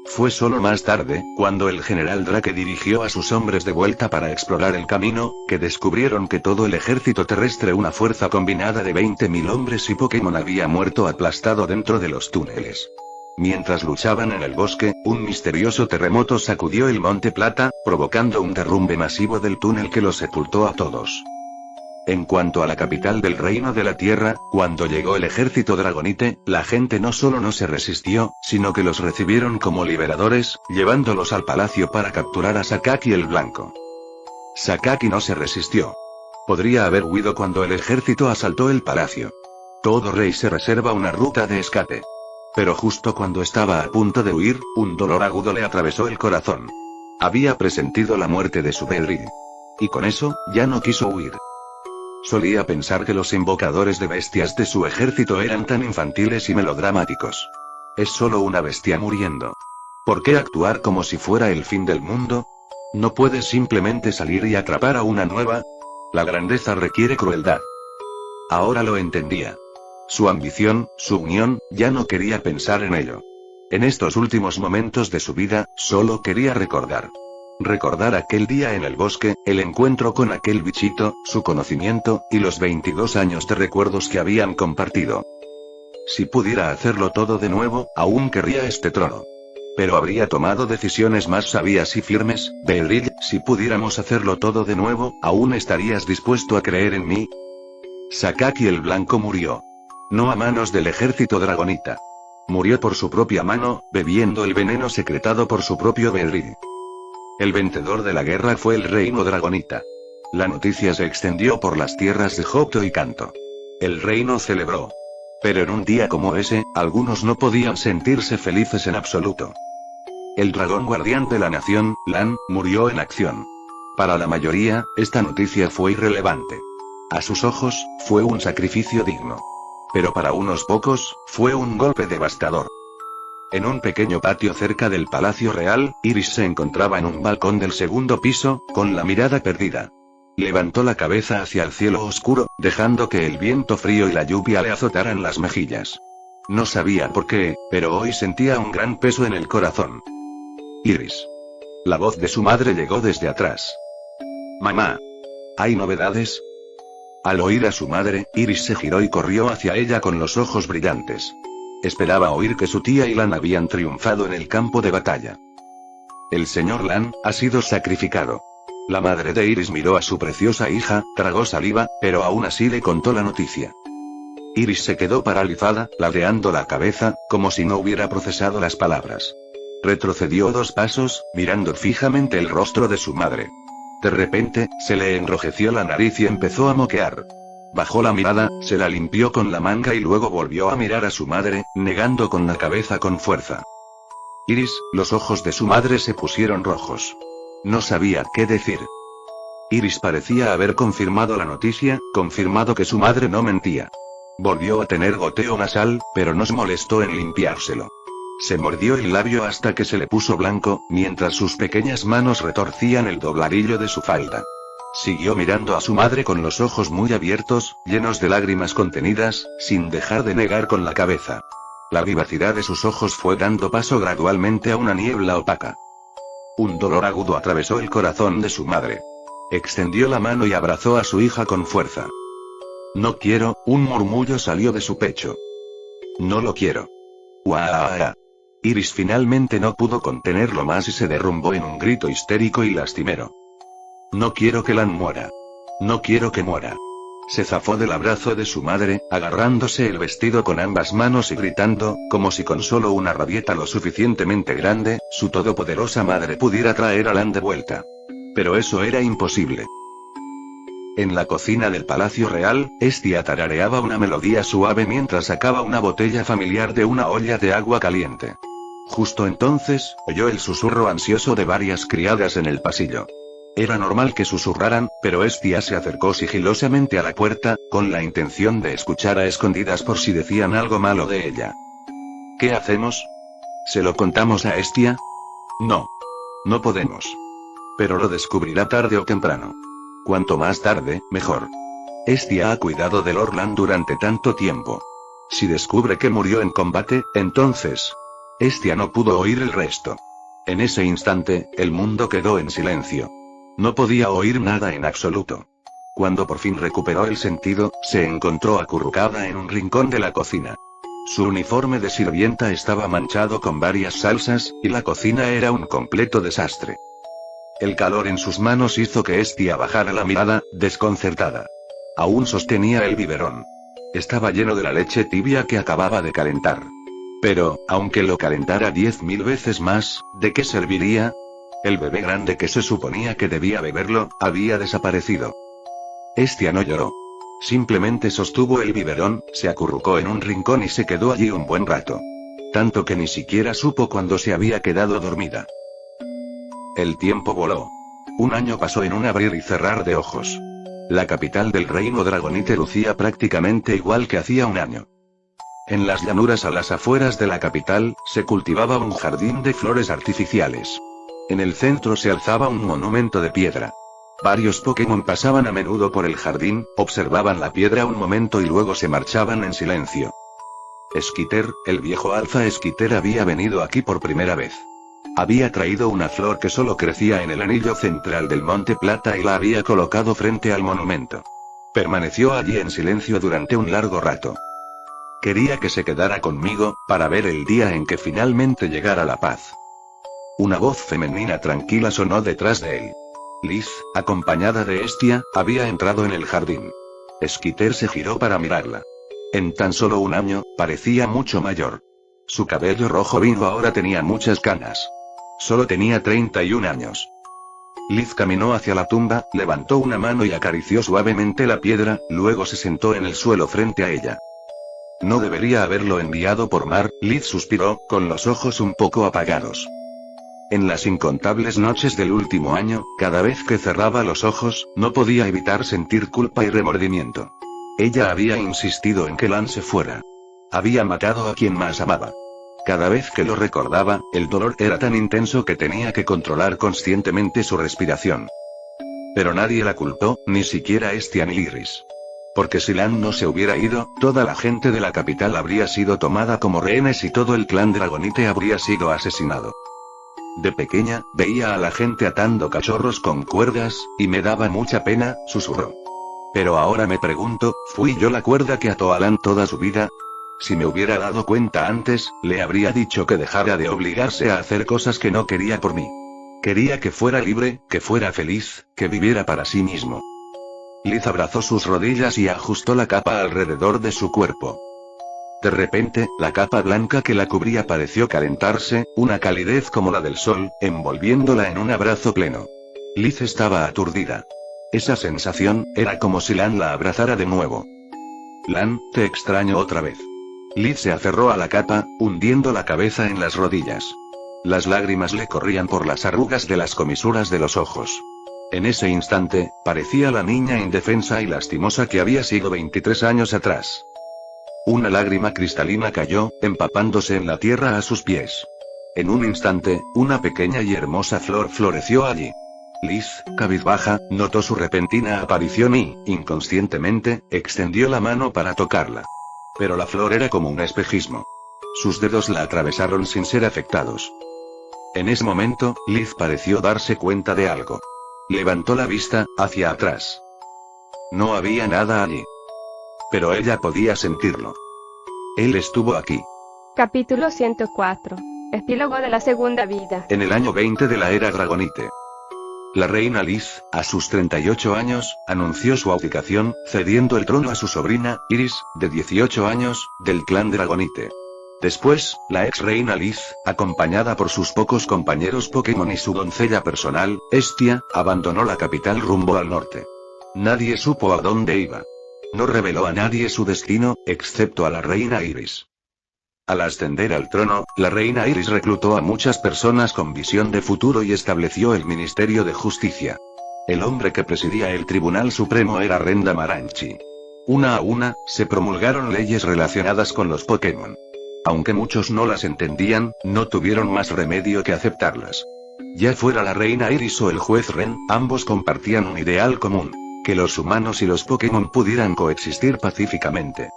C: Fue solo más tarde, cuando el general Drake dirigió a sus hombres de vuelta para explorar el camino, que descubrieron que todo el ejército terrestre, una fuerza combinada de 20.000 hombres y Pokémon, había muerto aplastado dentro de los túneles. Mientras luchaban en el bosque, un misterioso terremoto sacudió el Monte Plata, provocando un derrumbe masivo del túnel que los sepultó a todos. En cuanto a la capital del Reino de la Tierra, cuando llegó el ejército dragonite, la gente no solo no se resistió, sino que los recibieron como liberadores, llevándolos al palacio para capturar a Sakaki el Blanco. Sakaki no se resistió. Podría haber huido cuando el ejército asaltó el palacio. Todo rey se reserva una ruta de escape. Pero justo cuando estaba a punto de huir, un dolor agudo le atravesó el corazón. Había presentido la muerte de su Pedrill. Y con eso, ya no quiso huir. Solía pensar que los invocadores de bestias de su ejército eran tan infantiles y melodramáticos. Es solo una bestia muriendo. ¿Por qué actuar como si fuera el fin del mundo? ¿No puedes simplemente salir y atrapar a una nueva? La grandeza requiere crueldad. Ahora lo entendía. Su ambición, su unión, ya no quería pensar en ello. En estos últimos momentos de su vida, solo quería recordar. Recordar aquel día en el bosque, el encuentro con aquel bichito, su conocimiento, y los 22 años de recuerdos que habían compartido. Si pudiera hacerlo todo de nuevo, aún querría este trono. Pero habría tomado decisiones más sabias y firmes. Pedrill, si pudiéramos hacerlo todo de nuevo, ¿aún estarías dispuesto a creer en mí? Sakaki el Blanco murió. No a manos del ejército dragonita. Murió por su propia mano, bebiendo el veneno secretado por su propio Pedrill. El vencedor de la guerra fue el reino dragonita. La noticia se extendió por las tierras de Johto y Kanto. El reino celebró. Pero en un día como ese, algunos no podían sentirse felices en absoluto. El dragón guardián de la nación, Lan, murió en acción. Para la mayoría, esta noticia fue irrelevante. A sus ojos, fue un sacrificio digno. Pero para unos pocos, fue un golpe devastador. En un pequeño patio cerca del Palacio Real, Iris se encontraba en un balcón del segundo piso, con la mirada perdida. Levantó la cabeza hacia el cielo oscuro, dejando que el viento frío y la lluvia le azotaran las mejillas. No sabía por qué, pero hoy sentía un gran peso en el corazón. Iris. La voz de su madre llegó desde atrás. Mamá. ¿Hay novedades? Al oír a su madre, Iris se giró y corrió hacia ella con los ojos brillantes. Esperaba oír que su tía y Lan habían triunfado en el campo de batalla. El señor Lan ha sido sacrificado. La madre de Iris miró a su preciosa hija, tragó saliva, pero aún así le contó la noticia. Iris se quedó paralizada, ladeando la cabeza, como si no hubiera procesado las palabras. Retrocedió 2 pasos, mirando fijamente el rostro de su madre. De repente, se le enrojeció la nariz y empezó a moquear. Bajó la mirada, se la limpió con la manga y luego volvió a mirar a su madre, negando con la cabeza con fuerza. Iris, los ojos de su madre se pusieron rojos. No sabía qué decir. Iris parecía haber confirmado la noticia, confirmado que su madre no mentía. Volvió a tener goteo nasal, pero no se molestó en limpiárselo. Se mordió el labio hasta que se le puso blanco, mientras sus pequeñas manos retorcían el dobladillo de su falda. Siguió mirando a su madre con los ojos muy abiertos, llenos de lágrimas contenidas, sin dejar de negar con la cabeza. La vivacidad de sus ojos fue dando paso gradualmente a una niebla opaca. Un dolor agudo atravesó el corazón de su madre. Extendió la mano y abrazó a su hija con fuerza. No quiero, un murmullo salió de su pecho. No lo quiero. ¡Uah! Iris finalmente no pudo contenerlo más y se derrumbó en un grito histérico y lastimero. No quiero que Lan muera. No quiero que muera. Se zafó del abrazo de su madre, agarrándose el vestido con ambas manos y gritando, como si con solo una rabieta lo suficientemente grande, su todopoderosa madre pudiera traer a Lan de vuelta. Pero eso era imposible. En la cocina del Palacio Real, Estia tarareaba una melodía suave mientras sacaba una botella familiar de una olla de agua caliente. Justo entonces, oyó el susurro ansioso de varias criadas en el pasillo. Era normal que susurraran, pero Estia se acercó sigilosamente a la puerta, con la intención de escuchar a escondidas por si decían algo malo de ella. ¿Qué hacemos? ¿Se lo contamos a Estia? No. No podemos. Pero lo descubrirá tarde o temprano. Cuanto más tarde, mejor. Estia ha cuidado de Lorlan durante tanto tiempo. Si descubre que murió en combate, entonces... Estia no pudo oír el resto. En ese instante, el mundo quedó en silencio. No podía oír nada en absoluto. Cuando por fin recuperó el sentido, se encontró acurrucada en un rincón de la cocina. Su uniforme de sirvienta estaba manchado con varias salsas, y la cocina era un completo desastre. El calor en sus manos hizo que Estia bajara la mirada, desconcertada. Aún sostenía el biberón. Estaba lleno de la leche tibia que acababa de calentar. Pero, aunque lo calentara 10.000 veces más, ¿de qué serviría? El bebé grande que se suponía que debía beberlo, había desaparecido. Estia no lloró. Simplemente sostuvo el biberón, se acurrucó en un rincón y se quedó allí un buen rato. Tanto que ni siquiera supo cuándo se había quedado dormida. El tiempo voló. Un año pasó en un abrir y cerrar de ojos. La capital del reino Dragonite lucía prácticamente igual que hacía un año. En las llanuras a las afueras de la capital, se cultivaba un jardín de flores artificiales. En el centro se alzaba un monumento de piedra. Varios Pokémon pasaban a menudo por el jardín, observaban la piedra un momento y luego se marchaban en silencio. Skiter, el viejo Alpha Skiter había venido aquí por primera vez. Había traído una flor que solo crecía en el anillo central del Monte Plata y la había colocado frente al monumento. Permaneció allí en silencio durante un largo rato. Quería que se quedara conmigo, para ver el día en que finalmente llegara la paz. Una voz femenina tranquila sonó detrás de él. Liz, acompañada de Estia, había entrado en el jardín. Skiter se giró para mirarla. En tan solo un año, parecía mucho mayor. Su cabello rojo vivo ahora tenía muchas canas. Solo tenía 31 años. Liz caminó hacia la tumba, levantó una mano y acarició suavemente la piedra, luego se sentó en el suelo frente a ella. No debería haberlo enviado por mar, Liz suspiró, con los ojos un poco apagados. En las incontables noches del último año, cada vez que cerraba los ojos, no podía evitar sentir culpa y remordimiento. Ella había insistido en que Lan se fuera. Había matado a quien más amaba. Cada vez que lo recordaba, el dolor era tan intenso que tenía que controlar conscientemente su respiración. Pero nadie la culpó, ni siquiera Estia ni Iris. Porque si Lan no se hubiera ido, toda la gente de la capital habría sido tomada como rehenes y todo el clan Dragonite habría sido asesinado. De pequeña, veía a la gente atando cachorros con cuerdas, y me daba mucha pena, susurró. Pero ahora me pregunto, ¿fui yo la cuerda que ató a Lan toda su vida? Si me hubiera dado cuenta antes, le habría dicho que dejara de obligarse a hacer cosas que no quería por mí. Quería que fuera libre, que fuera feliz, que viviera para sí mismo. Liz abrazó sus rodillas y ajustó la capa alrededor de su cuerpo. De repente, la capa blanca que la cubría pareció calentarse, una calidez como la del sol, envolviéndola en un abrazo pleno. Liz estaba aturdida. Esa sensación, era como si Lan la abrazara de nuevo. Lan, te extraño otra vez. Liz se aferró a la capa, hundiendo la cabeza en las rodillas. Las lágrimas le corrían por las arrugas de las comisuras de los ojos. En ese instante, parecía la niña indefensa y lastimosa que había sido 23 años atrás. Una lágrima cristalina cayó, empapándose en la tierra a sus pies. En un instante, una pequeña y hermosa flor floreció allí. Liz, cabizbaja, notó su repentina aparición y, inconscientemente, extendió la mano para tocarla. Pero la flor era como un espejismo. Sus dedos la atravesaron sin ser afectados. En ese momento, Liz pareció darse cuenta de algo. Levantó la vista, hacia atrás. No había nada allí. Pero ella podía sentirlo. Él estuvo aquí.
B: Capítulo 104. Epílogo de la segunda vida.
C: En el año 20 de la era Dragonite. La reina Liz, a sus 38 años, anunció su abdicación, cediendo el trono a su sobrina, Iris, de 18 años, del clan Dragonite. Después, la ex reina Liz, acompañada por sus pocos compañeros Pokémon y su doncella personal, Estia, abandonó la capital rumbo al norte. Nadie supo a dónde iba. No reveló a nadie su destino, excepto a la reina Iris. Al ascender al trono, la reina Iris reclutó a muchas personas con visión de futuro y estableció el Ministerio de Justicia. El hombre que presidía el Tribunal Supremo era Renda Maranchi. Una a una, se promulgaron leyes relacionadas con los Pokémon. Aunque muchos no las entendían, no tuvieron más remedio que aceptarlas. Ya fuera la reina Iris o el juez Ren, ambos compartían un ideal común: que los humanos y los Pokémon pudieran coexistir pacíficamente.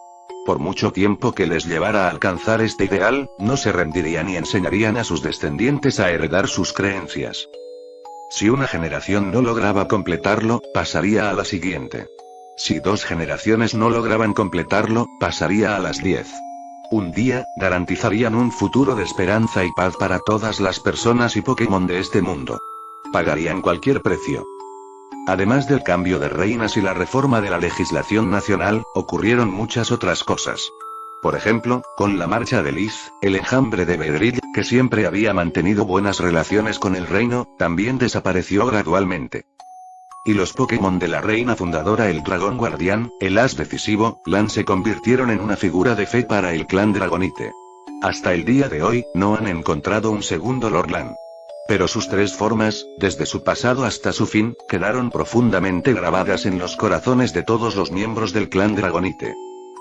C: Por mucho tiempo que les llevara a alcanzar este ideal, no se rendirían y enseñarían a sus descendientes a heredar sus creencias. Si una generación no lograba completarlo, pasaría a la siguiente. Si 2 generaciones no lograban completarlo, pasaría a las 10. Un día, garantizarían un futuro de esperanza y paz para todas las personas y Pokémon de este mundo. Pagarían cualquier precio. Además del cambio de reinas y la reforma de la legislación nacional, ocurrieron muchas otras cosas. Por ejemplo, con la marcha de Liz, el enjambre de Beedrill, que siempre había mantenido buenas relaciones con el reino, también desapareció gradualmente. Y los Pokémon de la reina fundadora, el dragón guardián, el as decisivo, Lan, se convirtieron en una figura de fe para el clan Dragonite. Hasta el día de hoy, no han encontrado un segundo Lord Lan. Pero sus 3 formas, desde su pasado hasta su fin, quedaron profundamente grabadas en los corazones de todos los miembros del clan Dragonite.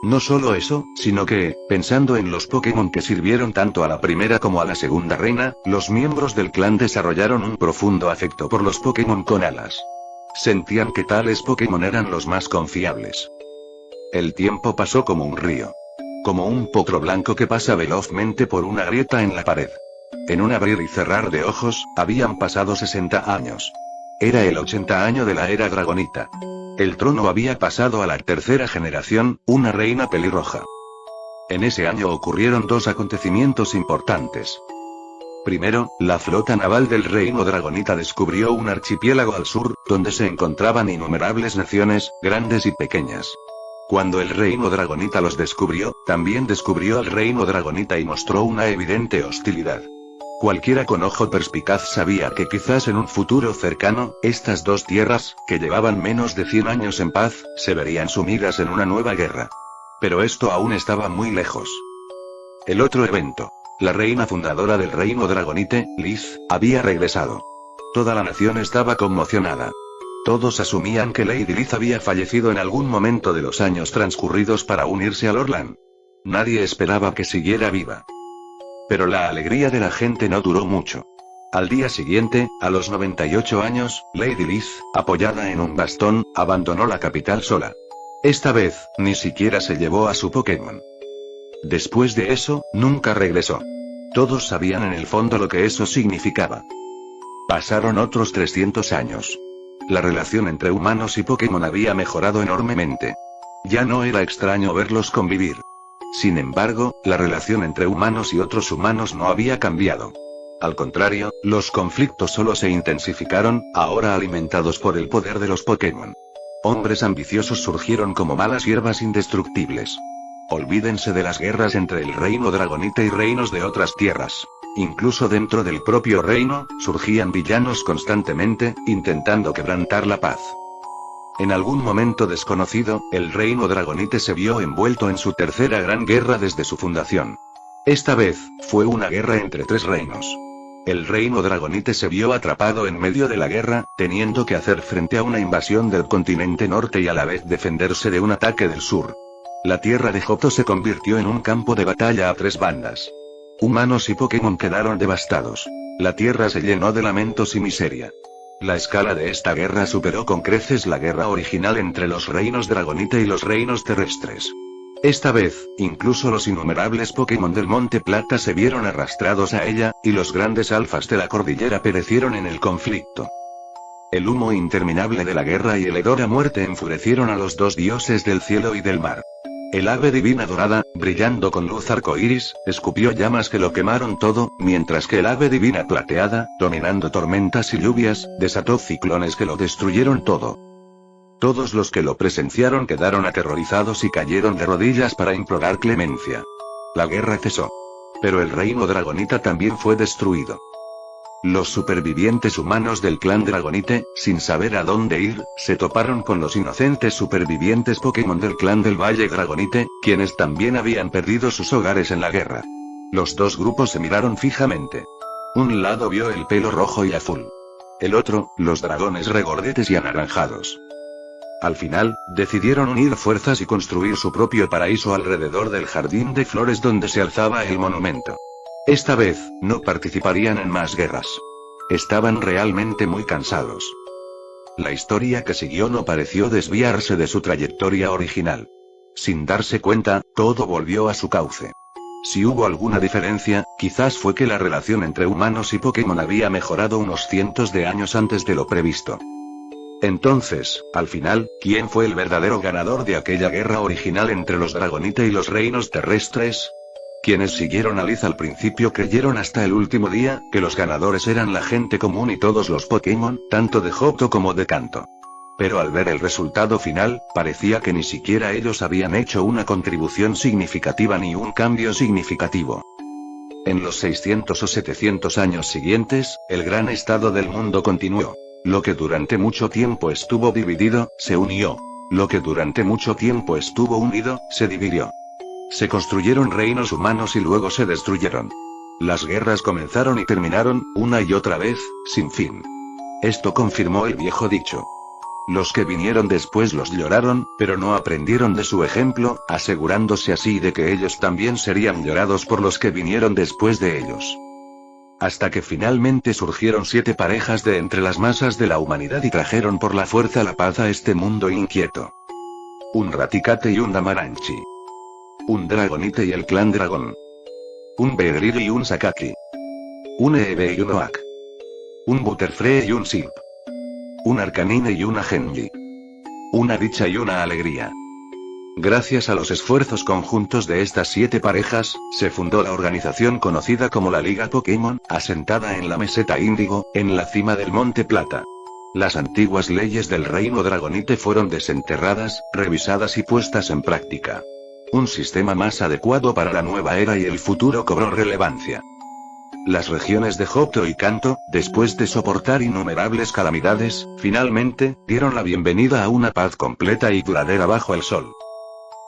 C: No solo eso, sino que, pensando en los Pokémon que sirvieron tanto a la primera como a la segunda reina, los miembros del clan desarrollaron un profundo afecto por los Pokémon con alas. Sentían que tales Pokémon eran los más confiables. El tiempo pasó como un río. Como un potro blanco que pasa velozmente por una grieta en la pared. En un abrir y cerrar de ojos, habían pasado 60 años. Era el 80 año de la era Dragonita. El trono había pasado a la tercera generación, una reina pelirroja. En ese año ocurrieron 2 acontecimientos importantes. Primero, la flota naval del reino Dragonita descubrió un archipiélago al sur, donde se encontraban innumerables naciones, grandes y pequeñas. Cuando el reino Dragonita los descubrió, también descubrió al reino Dragonita y mostró una evidente hostilidad. Cualquiera con ojo perspicaz sabía que quizás en un futuro cercano, estas 2 tierras, que llevaban menos de 100 años en paz, se verían sumidas en una nueva guerra. Pero esto aún estaba muy lejos. El otro evento. La reina fundadora del reino Dragonite, Liz, había regresado. Toda la nación estaba conmocionada. Todos asumían que Lady Liz había fallecido en algún momento de los años transcurridos para unirse a Lord Lan. Nadie esperaba que siguiera viva. Pero la alegría de la gente no duró mucho. Al día siguiente, a los 98 años, Lady Liz, apoyada en un bastón, abandonó la capital sola. Esta vez, ni siquiera se llevó a su Pokémon. Después de eso, nunca regresó. Todos sabían en el fondo lo que eso significaba. Pasaron otros 300 años. La relación entre humanos y Pokémon había mejorado enormemente. Ya no era extraño verlos convivir. Sin embargo, la relación entre humanos y otros humanos no había cambiado. Al contrario, los conflictos solo se intensificaron, ahora alimentados por el poder de los Pokémon. Hombres ambiciosos surgieron como malas hierbas indestructibles. Olvídense de las guerras entre el reino Dragonite y reinos de otras tierras. Incluso dentro del propio reino, surgían villanos constantemente, intentando quebrantar la paz. En algún momento desconocido, el reino Dragonite se vio envuelto en su tercera gran guerra desde su fundación. Esta vez, fue una guerra entre 3 reinos. El reino Dragonite se vio atrapado en medio de la guerra, teniendo que hacer frente a una invasión del continente norte y a la vez defenderse de un ataque del sur. La tierra de Johto se convirtió en un campo de batalla a 3 bandas. Humanos y Pokémon quedaron devastados. La tierra se llenó de lamentos y miseria. La escala de esta guerra superó con creces la guerra original entre los reinos Dragonite y los reinos terrestres. Esta vez, incluso los innumerables Pokémon del Monte Plata se vieron arrastrados a ella, y los grandes alfas de la cordillera perecieron en el conflicto. El humo interminable de la guerra y el hedor a muerte enfurecieron a los dos dioses del cielo y del mar. El ave divina dorada, brillando con luz arcoíris, escupió llamas que lo quemaron todo, mientras que el ave divina plateada, dominando tormentas y lluvias, desató ciclones que lo destruyeron todo. Todos los que lo presenciaron quedaron aterrorizados y cayeron de rodillas para implorar clemencia. La guerra cesó. Pero el reino Dragonita también fue destruido. Los supervivientes humanos del clan Dragonite, sin saber a dónde ir, se toparon con los inocentes supervivientes Pokémon del clan del Valle Dragonite, quienes también habían perdido sus hogares en la guerra. Los dos grupos se miraron fijamente. Un lado vio el pelo rojo y azul. El otro, los dragones regordetes y anaranjados. Al final, decidieron unir fuerzas y construir su propio paraíso alrededor del jardín de flores donde se alzaba el monumento. Esta vez, no participarían en más guerras. Estaban realmente muy cansados. La historia que siguió no pareció desviarse de su trayectoria original. Sin darse cuenta, todo volvió a su cauce. Si hubo alguna diferencia, quizás fue que la relación entre humanos y Pokémon había mejorado unos cientos de años antes de lo previsto. Entonces, al final, ¿quién fue el verdadero ganador de aquella guerra original entre los Dragonite y los reinos terrestres? Quienes siguieron a Liz al principio creyeron hasta el último día, que los ganadores eran la gente común y todos los Pokémon, tanto de Johto como de Kanto. Pero al ver el resultado final, parecía que ni siquiera ellos habían hecho una contribución significativa ni un cambio significativo. En los 600 o 700 años siguientes, el gran estado del mundo continuó. Lo que durante mucho tiempo estuvo dividido, se unió. Lo que durante mucho tiempo estuvo unido, se dividió. Se construyeron reinos humanos y luego se destruyeron. Las guerras comenzaron y terminaron, una y otra vez, sin fin. Esto confirmó el viejo dicho. Los que vinieron después los lloraron, pero no aprendieron de su ejemplo, asegurándose así de que ellos también serían llorados por los que vinieron después de ellos. Hasta que finalmente surgieron 7 parejas de entre las masas de la humanidad y trajeron por la fuerza la paz a este mundo inquieto. Un Raticate y un Damaranchi. Un Dragonite y el clan Dragón. Un Beedrill y un Sakaki. Un Eevee y un Oak. Un Butterfree y un Silp. Un Arcanine y una Genji. Una dicha y una alegría. Gracias a los esfuerzos conjuntos de estas 7 parejas, se fundó la organización conocida como la Liga Pokémon, asentada en la meseta Índigo, en la cima del Monte Plata. Las antiguas leyes del reino Dragonite fueron desenterradas, revisadas y puestas en práctica. Un sistema más adecuado para la nueva era y el futuro cobró relevancia. Las regiones de Johto y Kanto, después de soportar innumerables calamidades, finalmente, dieron la bienvenida a una paz completa y duradera bajo el sol.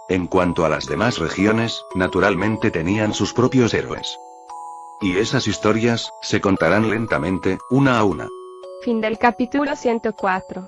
C: En cuanto a las demás regiones, naturalmente tenían sus propios héroes. Y esas historias, se contarán lentamente, una a una.
B: Fin del capítulo 104.